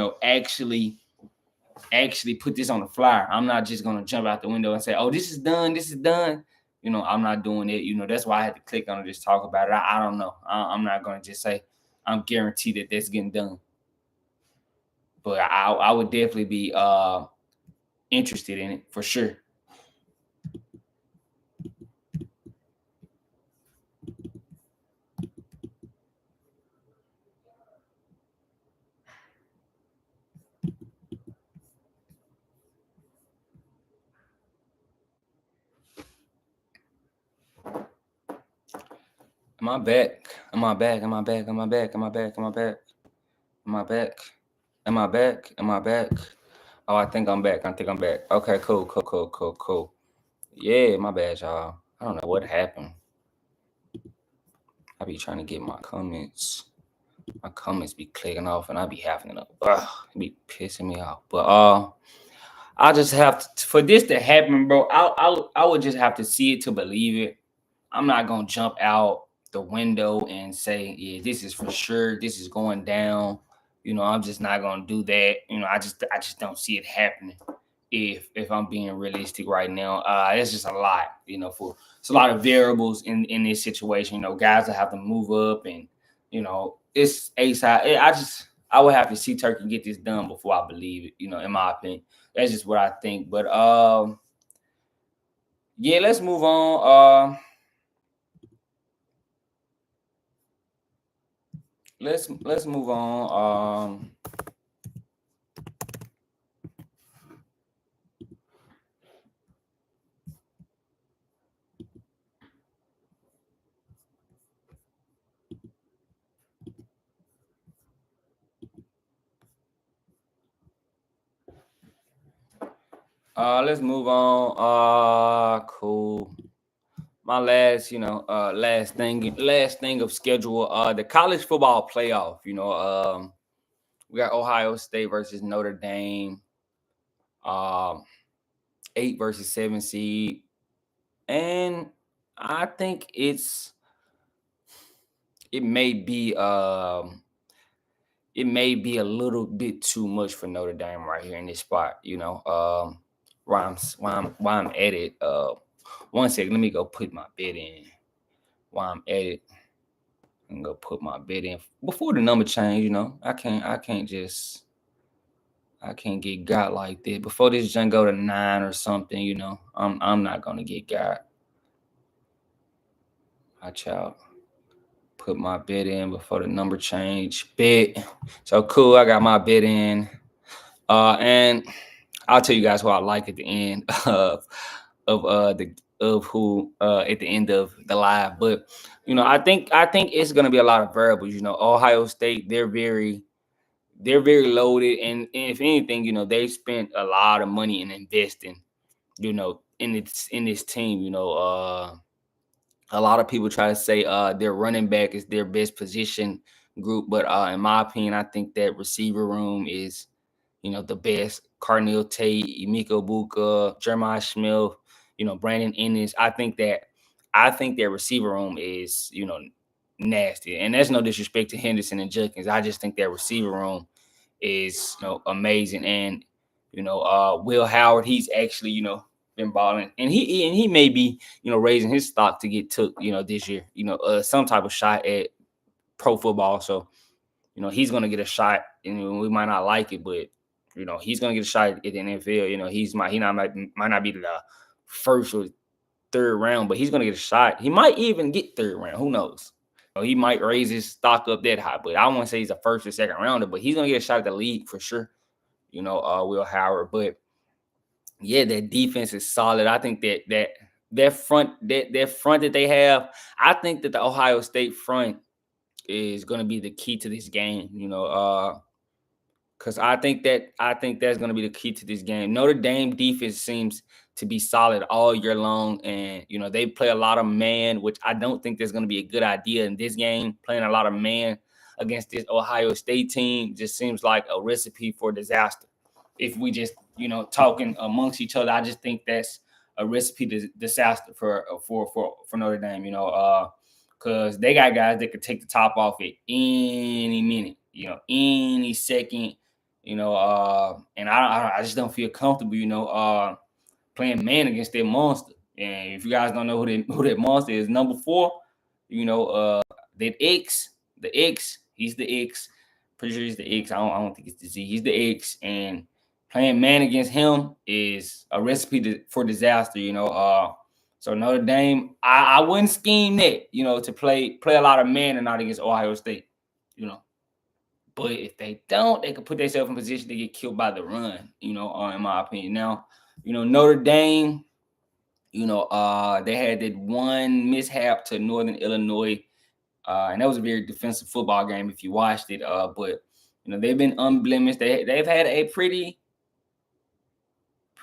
actually put this on the flyer. I'm not just gonna jump out the window and say, "Oh, this is done. This is done." I'm not doing it. That's why I had to click on it, just talk about it. I don't know. I'm not gonna just say I'm guaranteed that that's getting done. But I would definitely be interested in it for sure. Am I back? Am I back? Am I back? Am I back? Am I back? Am I back? Am I back? Am I back? Am I back? Oh, I think I'm back. I think I'm back. Okay, cool, cool, cool, cool, cool. Yeah, my bad, y'all. I don't know what happened. I be trying to get my comments. My comments be clicking off, and I be having it be pissing me off. But I just have to, for this to happen, bro. I would just have to see it to believe it. I'm not gonna jump out the window and say, yeah, this is for sure. This is going down. I'm just not gonna do that. I just don't see it happening. If I'm being realistic right now, it's just a lot. For it's a lot of variables in this situation. Guys that have to move up, and it's a side. I would have to see Turkey get this done before I believe it. In my opinion, that's just what I think. But yeah, let's move on. Let's move on. Let's move on. Cool. My last thing of schedule. The college football playoff. We got Ohio State versus Notre Dame. 8 versus 7 seed, and I think it may be a little bit too much for Notre Dame right here in this spot. Why I'm at it. One second, let me go put my bid in. While I'm at it, and go put my bid in before the number change. I can't get got like that before this junk go to 9 or something. I'm not gonna get got. Watch out. Put my bid in before the number change. Bid. So cool. I got my bid in. And I'll tell you guys who I like at the end of who at the end of the live. But I think it's gonna be a lot of variables. Ohio State, they're very loaded, and if anything, they spent a lot of money in investing, in this team. A lot of people try to say their running back is their best position group, but in my opinion, I think that receiver room is the best. Cardinal Tate, Emiko Buka, Jeremiah Smith, Brandon Ennis. I think that receiver room is, nasty. And that's no disrespect to Henderson and Judkins. I just think that receiver room is, amazing. And, Will Howard, he's actually, been balling. And he may be, raising his stock to get took, this year, some type of shot at pro football. So, he's gonna get a shot, and we might not like it, but he's gonna get a shot at the NFL. He might not be the first or third round, but he's gonna get a shot. He might even get third round. Who knows? He might raise his stock up that high, but I won't say he's a first or second rounder, but he's gonna get a shot at the league for sure. Will Howard. But yeah, that defense is solid. I think that front that they have, I think that the Ohio State front is going to be the key to this game. Because I think that's going to be the key to this game. Notre Dame defense seems to be solid all year long. And, they play a lot of man, which I don't think there's going to be a good idea in this game. Playing a lot of man against this Ohio State team just seems like a recipe for disaster. If we just, talking amongst each other, I just think that's a recipe to disaster for Notre Dame, because they got guys that could take the top off at any minute, any second, and I just don't feel comfortable, playing man against that monster. And if you guys don't know who that monster is, number 4, that X, the X, he's the X. Pretty sure he's the X. I don't think it's the Z. He's the X, and playing man against him is a recipe for disaster. So Notre Dame, I wouldn't scheme that, to play a lot of man and not against Ohio State, But if they don't, they could put themselves in position to get killed by the run, in my opinion. Now, Notre Dame, they had that one mishap to Northern Illinois, and that was a very defensive football game if you watched it. But they've been unblemished. They've had a pretty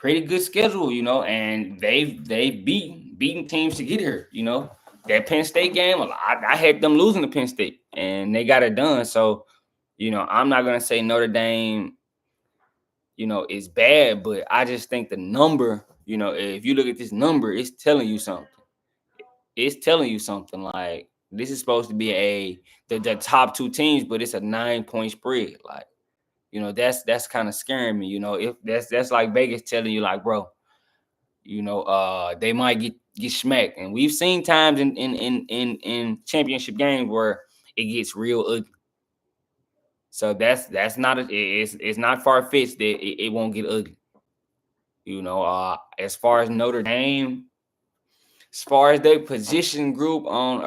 good schedule, and they've beaten teams to get here. That Penn State game, I had them losing to Penn State, and they got it done. So, I'm not gonna say Notre Dame, is bad, but I just think the number, if you look at this number, it's telling you something. It's telling you something like this is supposed to be the top 2 teams, but it's a 9-point spread. Like, that's kind of scaring me. If that's like Vegas telling you, like, bro, they might get smacked, and we've seen times in championship games where it gets real ugly. So that's not it's not far-fetched that it won't get ugly. As far as Notre Dame, as far as their position group on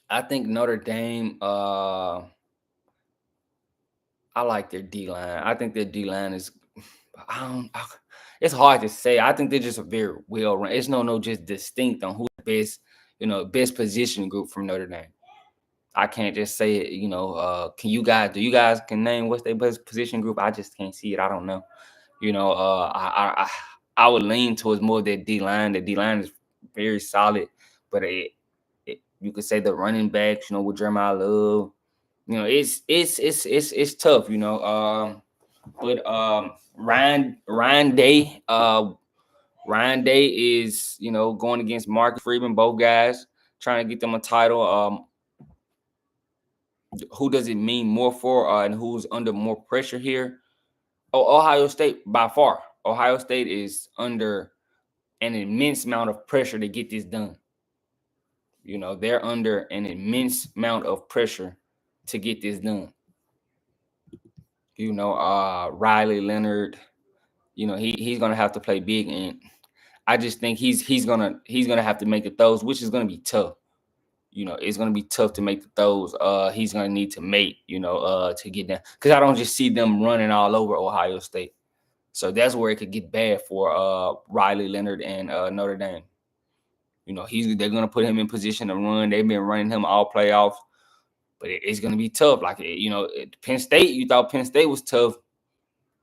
I think Notre Dame, I like their D-line. I think their D-line is it's hard to say. I think they're just a very well run. It's no just distinct on who the best, best position group from Notre Dame. I can't just say it, do you guys can name what's their best position group? I just can't see it. I don't know. I would lean towards more of that D-line. The D-line is very solid, but you could say the running backs, with Jeremiah Love, it's tough, but Ryan Day, is, going against Marcus Freeman, both guys trying to get them a title. Who does it mean more for, and who's under more pressure here? Oh, Ohio State by far. Ohio State is under an immense amount of pressure to get this done. They're under an immense amount of pressure to get this done. Riley Leonard, he's gonna have to play big, and I just think he's gonna have to make the throws, which is gonna be tough. It's gonna be tough to make the throws. He's gonna need to make, to get down, because I don't just see them running all over Ohio State. So that's where it could get bad for Riley Leonard and Notre Dame. They're gonna put him in position to run. They've been running him all playoffs, but it's gonna be tough. Like, Penn State, you thought Penn State was tough.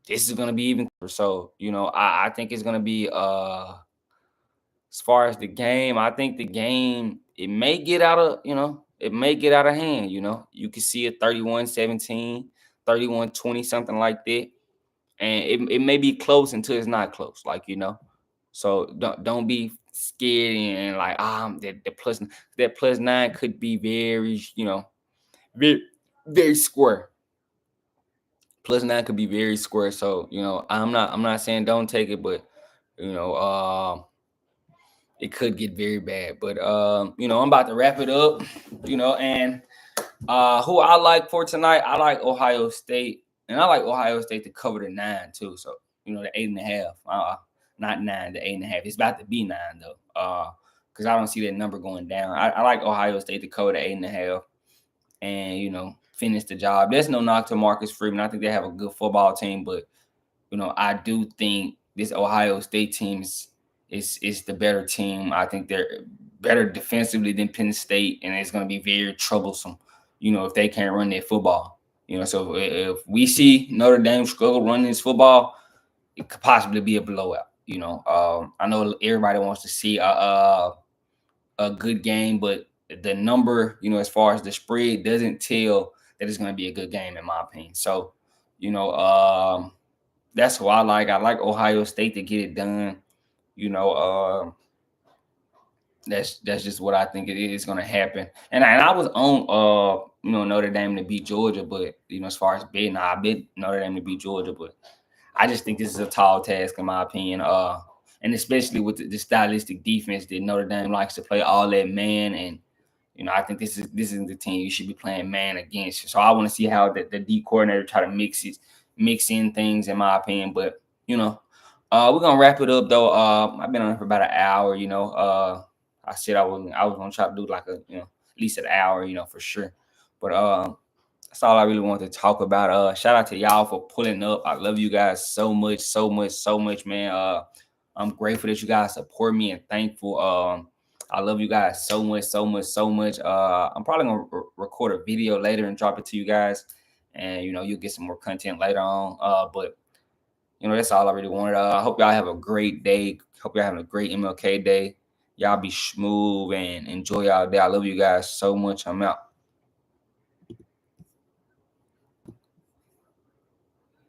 This is gonna be even tougher. So, I think it's gonna be as far as the game, I think the game, it may get out of hand. You can see it 31-17, 31-20, something like that. And it may be close until it's not close, So don't be scared and like, that plus 9 could be very, very, very square. Plus 9 could be very square. So, I'm not saying don't take it, but it could get very bad. But I'm about to wrap it up, and who I like for tonight, I like Ohio State, and I like Ohio State to cover the 9 too. So, the 8.5, not 9, the 8.5. It's about to be 9 though. Because I don't see that number going down. I like Ohio State to cover the 8.5 and, finish the job. There's no knock to Marcus Freeman. I think they have a good football team, but, I do think this Ohio State team is the better team. I think they're better defensively than Penn State, and it's going to be very troublesome, if they can't run their football. So if we see Notre Dame struggle running this football, it could possibly be a blowout. I know everybody wants to see a good game, but the number, as far as the spread, doesn't tell that it's going to be a good game, in my opinion. So, you know, um, that's who I like. I like Ohio State to get it done. You know, that's just what I think it is going to happen. And I was on Notre Dame to beat Georgia, but as far as betting, I bet Notre Dame to beat Georgia, but I just think this is a tall task in my opinion. And especially with the stylistic defense that Notre Dame likes to play all that man, and I think this is the team you should be playing man against. So I want to see how the D coordinator try to mix in things, in my opinion. But we're gonna wrap it up though. I've been on for about an hour. I said I was gonna try to do like at least an hour, for sure. But that's all I really wanted to talk about. Shout out to y'all for pulling up. I love you guys so much, so much, so much, man. I'm grateful that you guys support me and thankful. I love you guys so much, so much, so much. I'm probably gonna record a video later and drop it to you guys, and you'll get some more content later on. But that's all I really wanted. I hope y'all have a great day. Hope y'all having a great MLK day. Y'all be smooth and enjoy y'all day. I love you guys so much. I'm out.